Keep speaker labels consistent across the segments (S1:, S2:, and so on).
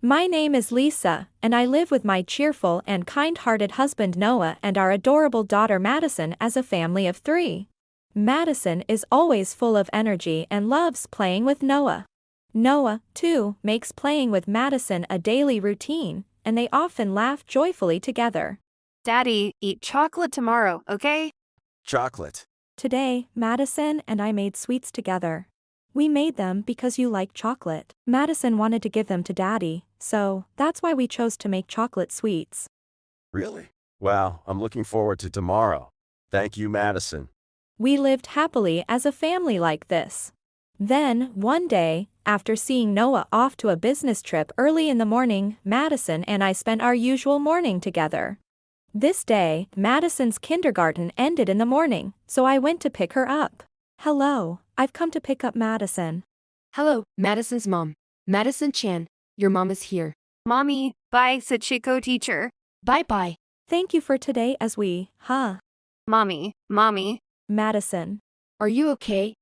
S1: My name is Lisa, and I live with my cheerful and kind-hearted husband Noah and our adorable daughter Madison as a family of three. Madison is always full of energy and loves playing with Noah. Noah, too, makes playing with Madison a daily routine, and they often laugh joyfully together.
S2: Daddy, eat chocolate tomorrow, okay?
S3: Chocolate.
S1: Today, Madison and I made sweets together. We made them because you like chocolate. Madison wanted to give them to Daddy, so that's why we chose to make chocolate sweets.
S3: Really? Wow, I'm looking forward to tomorrow. Thank you, Madison.
S1: We lived happily as a family like this. Then, one day, after seeing Noah off to a business trip early in the morning, Madison and I spent our usual morning together. This day, Madison's kindergarten ended in the morning, so I went to pick her up. Hello, I've come to pick up Madison.
S4: Hello, Madison's mom. Madison Chan, your mom is here.
S2: Mommy, bye, Sachiko teacher.
S4: Bye-bye.
S1: Thank you for today as we,
S2: Mommy.
S1: Madison.
S4: Are you okay?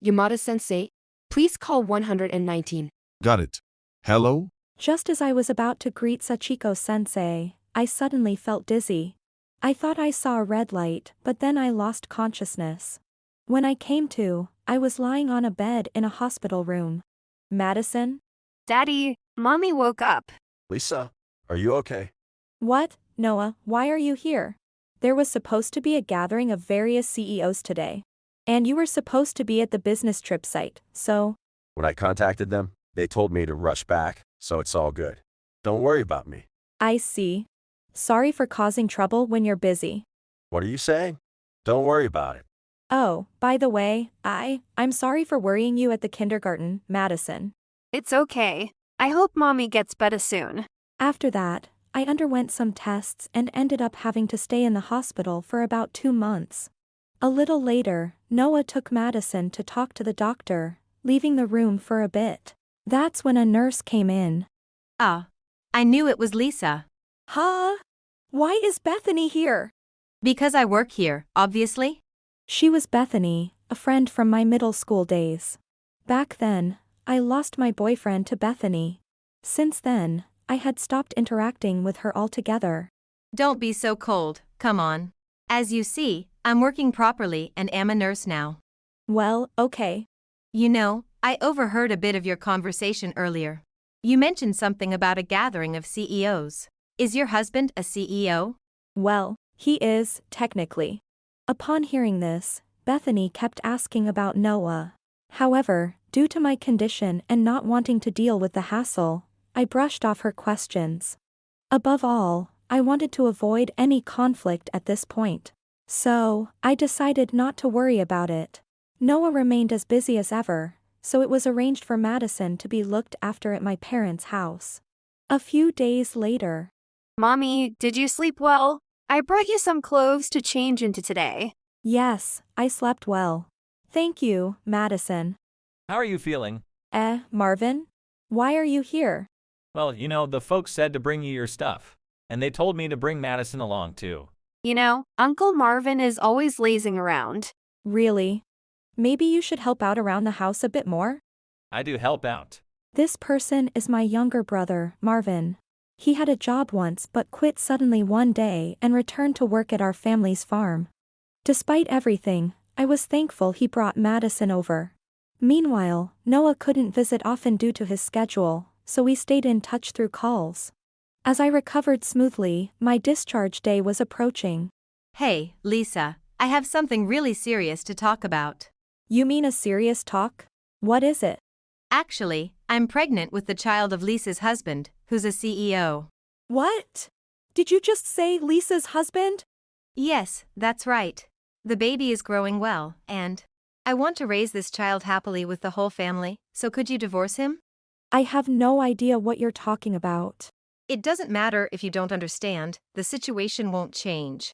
S4: Yamada-sensei, please call 119.
S5: Got it. Hello?
S1: Just as I was about to greet Sachiko-sensei, I suddenly felt dizzy. I thought I saw a red light, but then I lost consciousness. When I came to, I was lying on a bed in a hospital room. Madison?
S2: Daddy, Mommy woke up.
S3: Lisa, are you okay?
S1: What, Noah, why are you here? There was supposed to be a gathering of various CEOs today. And you were supposed to be at the business trip site, so…
S3: When I contacted them, they told me to rush back, so it's all good. Don't worry about me.
S1: I see. Sorry for causing trouble when you're busy.
S3: What are you saying? Don't worry about it.
S1: Oh, by the way, I'm sorry for worrying you at the kindergarten, Madison.
S2: It's okay. I hope Mommy gets better soon.
S1: After that, I underwent some tests and ended up having to stay in the hospital for about 2 months. A little later, Noah took Madison to talk to the doctor, leaving the room for a bit. That's when a nurse came in.
S6: Ah, I knew it was Lisa.
S1: Huh? Why is Bethany here?
S6: Because I work here, obviously.
S1: She was Bethany, a friend from my middle school days. Back then, I lost my boyfriend to Bethany. Since then, I had stopped interacting with her altogether.
S6: Don't be so cold, come on. As you see, I'm working properly and am a nurse now.
S1: Well, okay.
S6: You know, I overheard a bit of your conversation earlier. You mentioned something about a gathering of CEOs. Is your husband a CEO?
S1: Well, he is, technically. Upon hearing this, Bethany kept asking about Noah. However, due to my condition and not wanting to deal with the hassle, I brushed off her questions. Above all, I wanted to avoid any conflict at this point. So, I decided not to worry about it. Noah remained as busy as ever, so it was arranged for Madison to be looked after at my parents' house. A few days later.
S2: Mommy, did you sleep well? I brought you some clothes to change into today.
S1: Yes, I slept well. Thank you, Madison.
S7: How are you feeling?
S1: Marvin? Why are you here?
S7: Well, the folks said to bring you your stuff. And they told me to bring Madison along, too.
S2: You know, Uncle Marvin is always lazing around.
S1: Really? Maybe you should help out around the house a bit more?
S7: I do help out.
S1: This person is my younger brother, Marvin. He had a job once but quit suddenly one day and returned to work at our family's farm. Despite everything, I was thankful he brought Madison over. Meanwhile, Noah couldn't visit often due to his schedule, so we stayed in touch through calls. As I recovered smoothly, my discharge day was approaching.
S6: Hey, Lisa, I have something really serious to talk about.
S1: You mean a serious talk? What is it?
S6: Actually, I'm pregnant with the child of Lisa's husband, who's a CEO.
S1: What? Did you just say Lisa's husband?
S6: Yes, that's right. The baby is growing well, and I want to raise this child happily with the whole family, so could you divorce him?
S1: I have no idea what you're talking about.
S6: It doesn't matter if you don't understand, the situation won't change.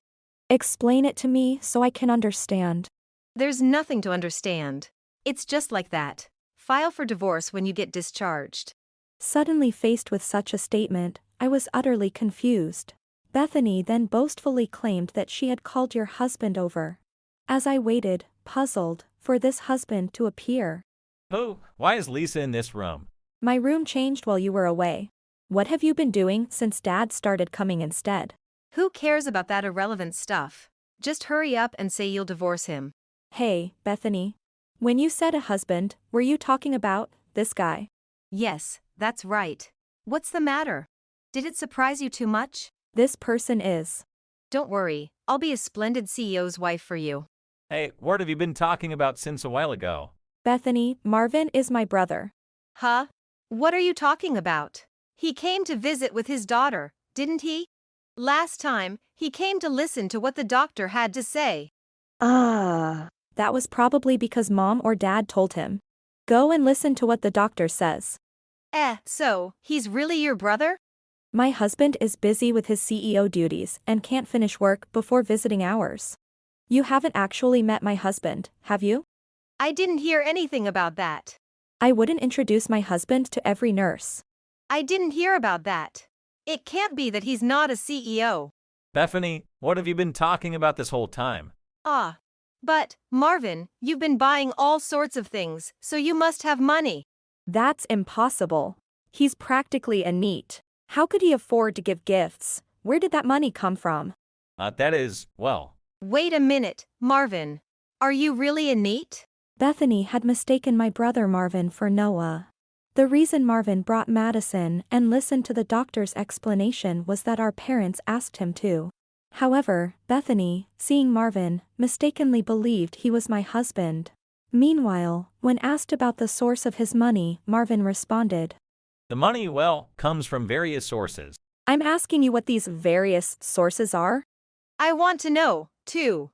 S1: Explain it to me so I can understand.
S6: There's nothing to understand. It's just like that. File for divorce when you get discharged.
S1: Suddenly faced with such a statement, I was utterly confused. Bethany then boastfully claimed that she had called your husband over. As I waited, puzzled, for this husband to appear.
S7: Oh, why is Lisa in this room?
S1: My room changed while you were away. What have you been doing since Dad started coming instead?
S6: Who cares about that irrelevant stuff? Just hurry up and say you'll divorce him.
S1: Hey, Bethany. When you said a husband, were you talking about this guy?
S6: Yes, that's right. What's the matter? Did it surprise you too much?
S1: This person is.
S6: Don't worry, I'll be a splendid CEO's wife for you.
S7: Hey, what have you been talking about since a while ago?
S1: Bethany, Marvin is my brother.
S6: Huh? What are you talking about? He came to visit with his daughter, didn't he? Last time, he came to listen to what the doctor had to say.
S1: That was probably because Mom or Dad told him. Go and listen to what the doctor says.
S6: So, he's really your brother?
S1: My husband is busy with his CEO duties and can't finish work before visiting hours. You haven't actually met my husband, have you?
S6: I didn't hear anything about that.
S1: I wouldn't introduce my husband to every nurse.
S6: I didn't hear about that. It can't be that he's not a CEO.
S7: Bethany, what have you been talking about this whole time?
S6: But, Marvin, you've been buying all sorts of things, so you must have money.
S1: That's impossible. He's practically a NEET. How could he afford to give gifts? Where did that money come from?
S7: That is, well.
S6: Wait a minute, Marvin. Are you really a NEET?
S1: Bethany had mistaken my brother Marvin for Noah. The reason Marvin brought Madison and listened to the doctor's explanation was that our parents asked him to. However, Bethany, seeing Marvin, mistakenly believed he was my husband. Meanwhile, when asked about the source of his money, Marvin responded,
S7: The money, well, comes from various sources.
S1: I'm asking you what these various sources are?
S6: I want to know, too.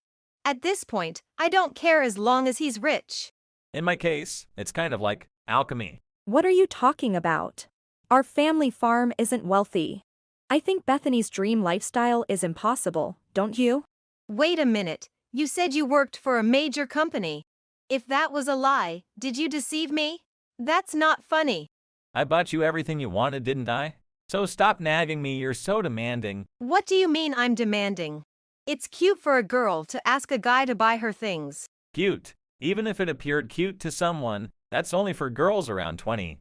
S6: At this point, I don't care as long as he's rich.
S7: In my case, it's kind of like alchemy.
S1: What are you talking about? Our family farm isn't wealthy. I think Bethany's dream lifestyle is impossible, don't you?
S6: Wait a minute, you said you worked for a major company. If that was a lie, did you deceive me? That's not funny.
S7: I bought you everything you wanted, didn't I? So stop nagging me, you're so demanding.
S6: What do you mean I'm demanding? It's cute for a girl to ask a guy to buy her things.
S7: Cute. Even if it appeared cute to someone, that's only for girls around 20.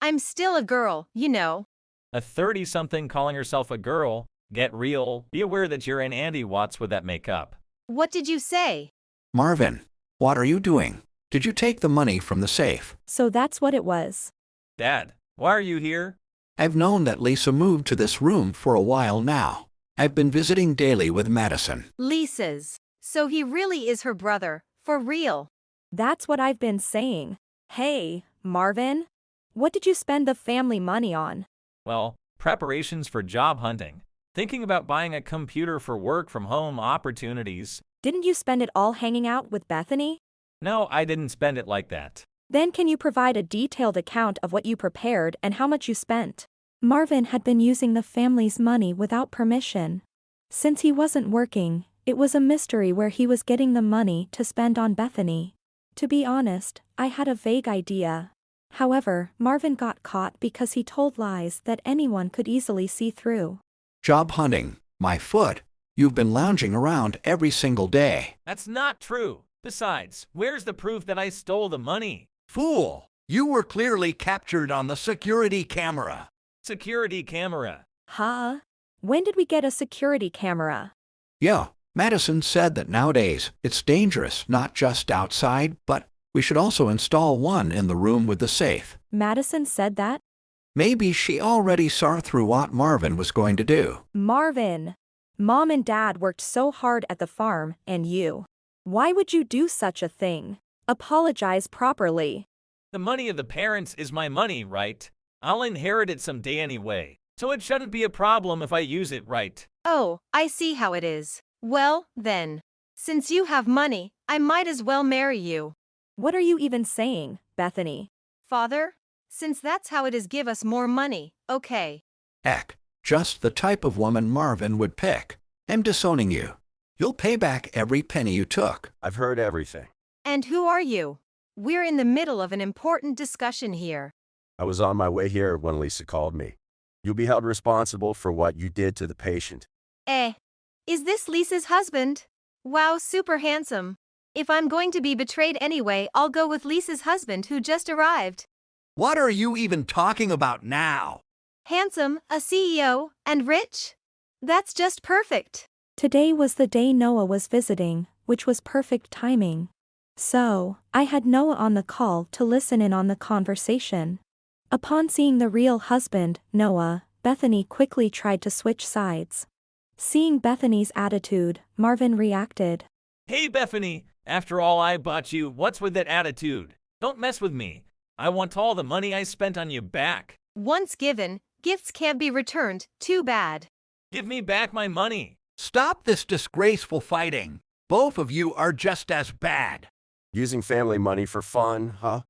S6: I'm still a girl, you know.
S7: A 30-something calling herself a girl? Get real. Be aware that you're an Andy Watts with that makeup.
S6: What did you say?
S8: Marvin, what are you doing? Did you take the money from the safe?
S1: So that's what it was.
S7: Dad, why are you here?
S8: I've known that Lisa moved to this room for a while now. I've been visiting daily with Madison.
S6: Lisa's. So he really is her brother, for real.
S1: That's what I've been saying. Hey, Marvin, what did you spend the family money on?
S7: Well, preparations for job hunting. Thinking about buying a computer for work from home opportunities.
S1: Didn't you spend it all hanging out with Bethany?
S7: No, I didn't spend it like that.
S1: Then can you provide a detailed account of what you prepared and how much you spent? Marvin had been using the family's money without permission. Since he wasn't working, it was a mystery where he was getting the money to spend on Bethany. To be honest, I had a vague idea. However, Marvin got caught because he told lies that anyone could easily see through.
S8: Job hunting, my foot. You've been lounging around every single day.
S7: That's not true. Besides, where's the proof that I stole the money?
S8: Fool! You were clearly captured on the security camera.
S7: Security camera.
S1: Huh? When did we get a security camera?
S8: Yeah, Madison said that nowadays it's dangerous not just outside, but we should also install one in the room with the safe.
S1: Madison said that?
S8: Maybe she already saw through what Marvin was going to do.
S1: Marvin! Mom and Dad worked so hard at the farm, and you. Why would you do such a thing? Apologize properly.
S7: The money of the parents is my money, right? I'll inherit it someday anyway, so it shouldn't be a problem if I use it right.
S6: Oh, I see how it is. Well, then. Since you have money, I might as well marry you.
S1: What are you even saying, Bethany?
S6: Father? Since that's how it is, give us more money, okay.
S8: Heck, just the type of woman Marvin would pick. I'm disowning you. You'll pay back every penny you took.
S3: I've heard everything.
S6: And who are you? We're in the middle of an important discussion here.
S3: I was on my way here when Lisa called me. You'll be held responsible for what you did to the patient.
S6: Is this Lisa's husband? Wow, super handsome. If I'm going to be betrayed anyway, I'll go with Lisa's husband who just arrived.
S8: What are you even talking about now?
S6: Handsome, a CEO, and rich? That's just perfect.
S1: Today was the day Noah was visiting, which was perfect timing. So, I had Noah on the call to listen in on the conversation. Upon seeing the real husband, Noah, Bethany quickly tried to switch sides. Seeing Bethany's attitude, Marvin reacted.
S7: Hey, Bethany, after all I bought you, what's with that attitude? Don't mess with me. I want all the money I spent on you back.
S6: Once given, gifts can't be returned, too bad.
S7: Give me back my money.
S8: Stop this disgraceful fighting. Both of you are just as bad.
S3: Using family money for fun, huh?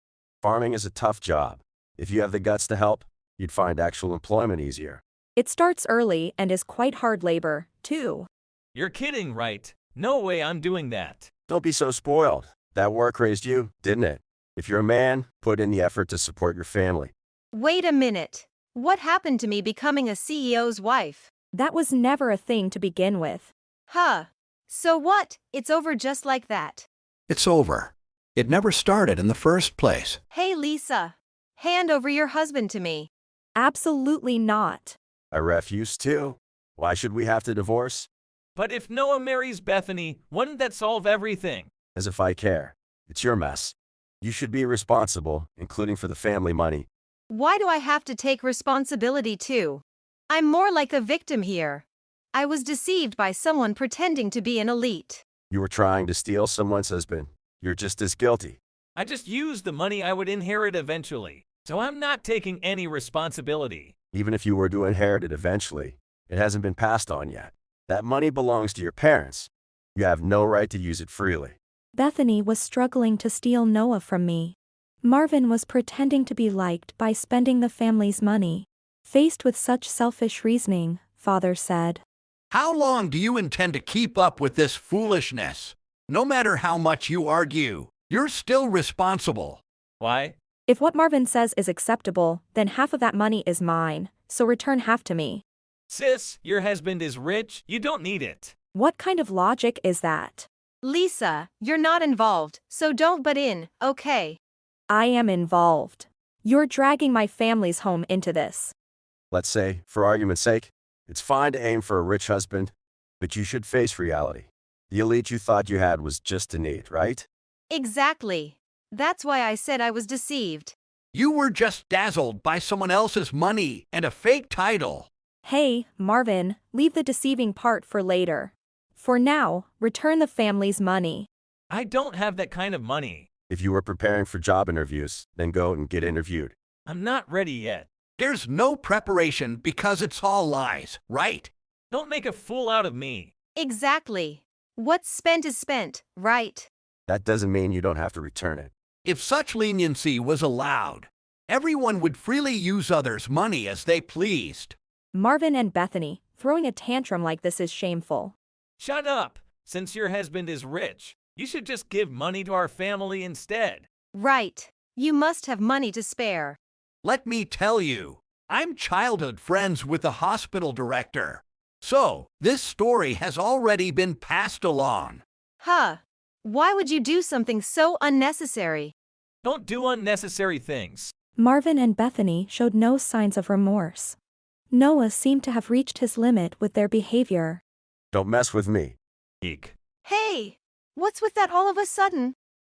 S3: Farming is a tough job. If you have the guts to help, you'd find actual employment easier.
S1: It starts early and is quite hard labor, too.
S7: You're kidding, right? No way I'm doing that.
S3: Don't be so spoiled. That work raised you, didn't it? If you're a man, put in the effort to support your family.
S6: Wait a minute. What happened to me becoming a CEO's wife?
S1: That was never a thing to begin with.
S6: Huh. So what? It's over just like that.
S8: It's over. It never started in the first place.
S6: Hey, Lisa. Hand over your husband to me.
S1: Absolutely not.
S3: I refuse too. Why should we have to divorce?
S7: But if Noah marries Bethany, wouldn't that solve everything?
S3: As if I care. It's your mess. You should be responsible, including for the family money.
S6: Why do I have to take responsibility too? I'm more like a victim here. I was deceived by someone pretending to be an elite.
S3: You were trying to steal someone's husband. You're just as guilty.
S7: I just used the money I would inherit eventually, so I'm not taking any responsibility.
S3: Even if you were to inherit it eventually, it hasn't been passed on yet. That money belongs to your parents. You have no right to use it freely.
S1: Bethany was struggling to steal Noah from me. Marvin was pretending to be liked by spending the family's money. Faced with such selfish reasoning, Father said,
S8: How long do you intend to keep up with this foolishness? No matter how much you argue, you're still responsible.
S7: Why?
S1: If what Marvin says is acceptable, then half of that money is mine, so return half to me.
S7: Sis, your husband is rich. You don't need it.
S1: What kind of logic is that?
S6: Lisa, you're not involved, so don't butt in, okay?
S1: I am involved. You're dragging my family's home into this.
S3: Let's say, for argument's sake, it's fine to aim for a rich husband, but you should face reality. The elite you thought you had was just a need, right?
S6: Exactly. That's why I said I was deceived.
S8: You were just dazzled by someone else's money and a fake title.
S1: Hey, Marvin, leave the deceiving part for later. For now, return the family's money.
S7: I don't have that kind of money.
S3: If you were preparing for job interviews, then go and get interviewed.
S7: I'm not ready yet.
S8: There's no preparation because it's all lies, right?
S7: Don't make a fool out of me.
S6: Exactly. What's spent is spent, right?
S3: That doesn't mean you don't have to return it.
S8: If such leniency was allowed, everyone would freely use others' money as they pleased.
S1: Marvin and Bethany, throwing a tantrum like this is shameful.
S7: Shut up. Since your husband is rich, you should just give money to our family instead.
S6: Right. You must have money to spare.
S8: Let me tell you, I'm childhood friends with the hospital director. So, this story has already been passed along.
S6: Huh. Why would you do something so unnecessary?
S7: Don't do unnecessary things.
S1: Marvin and Bethany showed no signs of remorse. Noah seemed to have reached his limit with their behavior.
S3: Don't mess with me.
S7: Eek.
S6: Hey! What's with that all of a sudden?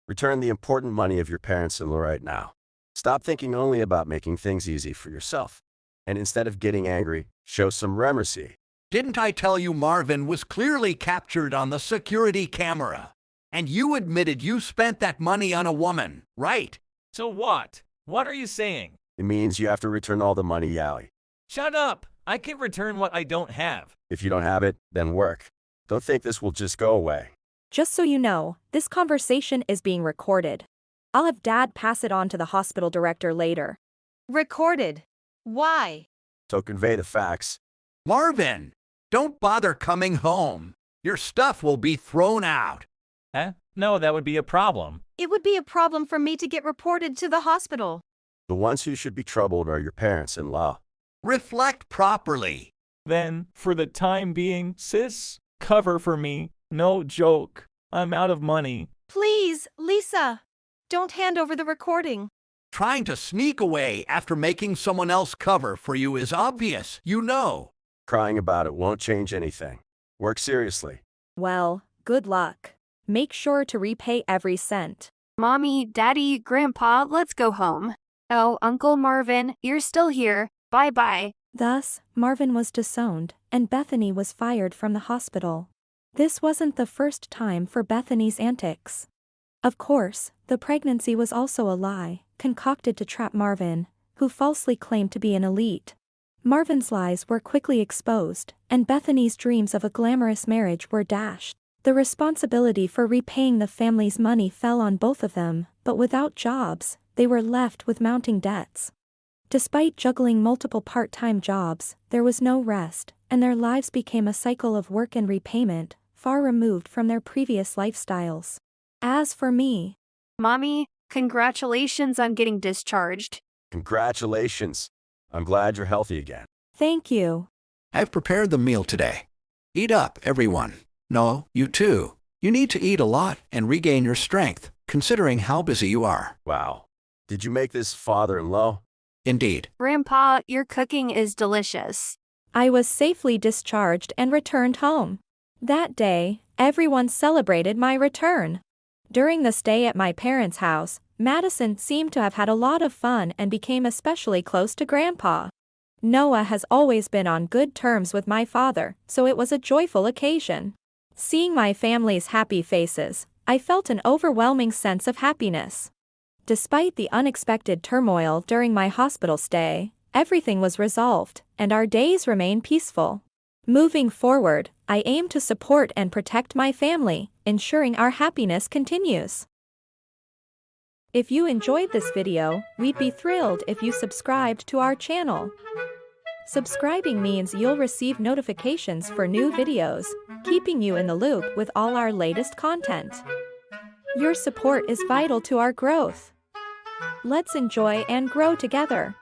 S3: Return the important money of your parents-in-law right now. Stop thinking only about making things easy for yourself. And instead of getting angry, show some mercy.
S8: Didn't I tell you Marvin was clearly captured on the security camera? And you admitted you spent that money on a woman, right?
S7: So what? What are you saying?
S3: It means you have to return all the money, Yowie.
S7: Shut up. I can return what I don't have.
S3: If you don't have it, then work. Don't think this will just go away.
S1: Just so you know, this conversation is being recorded. I'll have Dad pass it on to the hospital director later.
S6: Recorded. Why?
S3: So convey the facts.
S8: Marvin, don't bother coming home. Your stuff will be thrown out.
S7: Huh? No, that would be a problem.
S6: It would be a problem for me to get reported to the hospital.
S3: The ones who should be troubled are your parents-in-law.
S8: Reflect properly.
S7: Then, for the time being, sis, cover for me. No joke. I'm out of money.
S6: Please, Lisa. Don't hand over the recording.
S8: trying to sneak away after making someone else cover for you is obvious, you know.
S3: Crying about it won't change anything. Work seriously.
S1: Well, good luck. Make sure to repay every cent.
S2: Mommy, Daddy, Grandpa, let's go home. Oh, Uncle Marvin, you're still here. Bye-bye.
S1: Thus, Marvin was disowned, and Bethany was fired from the hospital. This wasn't the first time for Bethany's antics. Of course, the pregnancy was also a lie, concocted to trap Marvin, who falsely claimed to be an elite. Marvin's lies were quickly exposed, and Bethany's dreams of a glamorous marriage were dashed. The responsibility for repaying the family's money fell on both of them, but without jobs, they were left with mounting debts. Despite juggling multiple part-time jobs, there was no rest, and their lives became a cycle of work and repayment, far removed from their previous lifestyles. As for me,
S2: Mommy, congratulations on getting discharged.
S3: Congratulations. I'm glad you're healthy again.
S1: thank you.
S8: I've prepared the meal today. Eat up, everyone. No, you too. You need to eat a lot and regain your strength, considering how busy you are.
S3: Wow. Did you make this father-in-law?
S8: Indeed.
S2: Grandpa, your cooking is delicious.
S1: I was safely discharged and returned home. That day, everyone celebrated my return. During the stay at my parents' house, Madison seemed to have had a lot of fun and became especially close to Grandpa. Noah has always been on good terms with my father, so it was a joyful occasion. Seeing my family's happy faces, I felt an overwhelming sense of happiness. Despite the unexpected turmoil during my hospital stay, everything was resolved, and our days remain peaceful. Moving forward, I aim to support and protect my family, ensuring our happiness continues. If you enjoyed this video, we'd be thrilled if you subscribed to our channel. Subscribing means you'll receive notifications for new videos, keeping you in the loop with all our latest content. Your support is vital to our growth. Let's enjoy and grow together.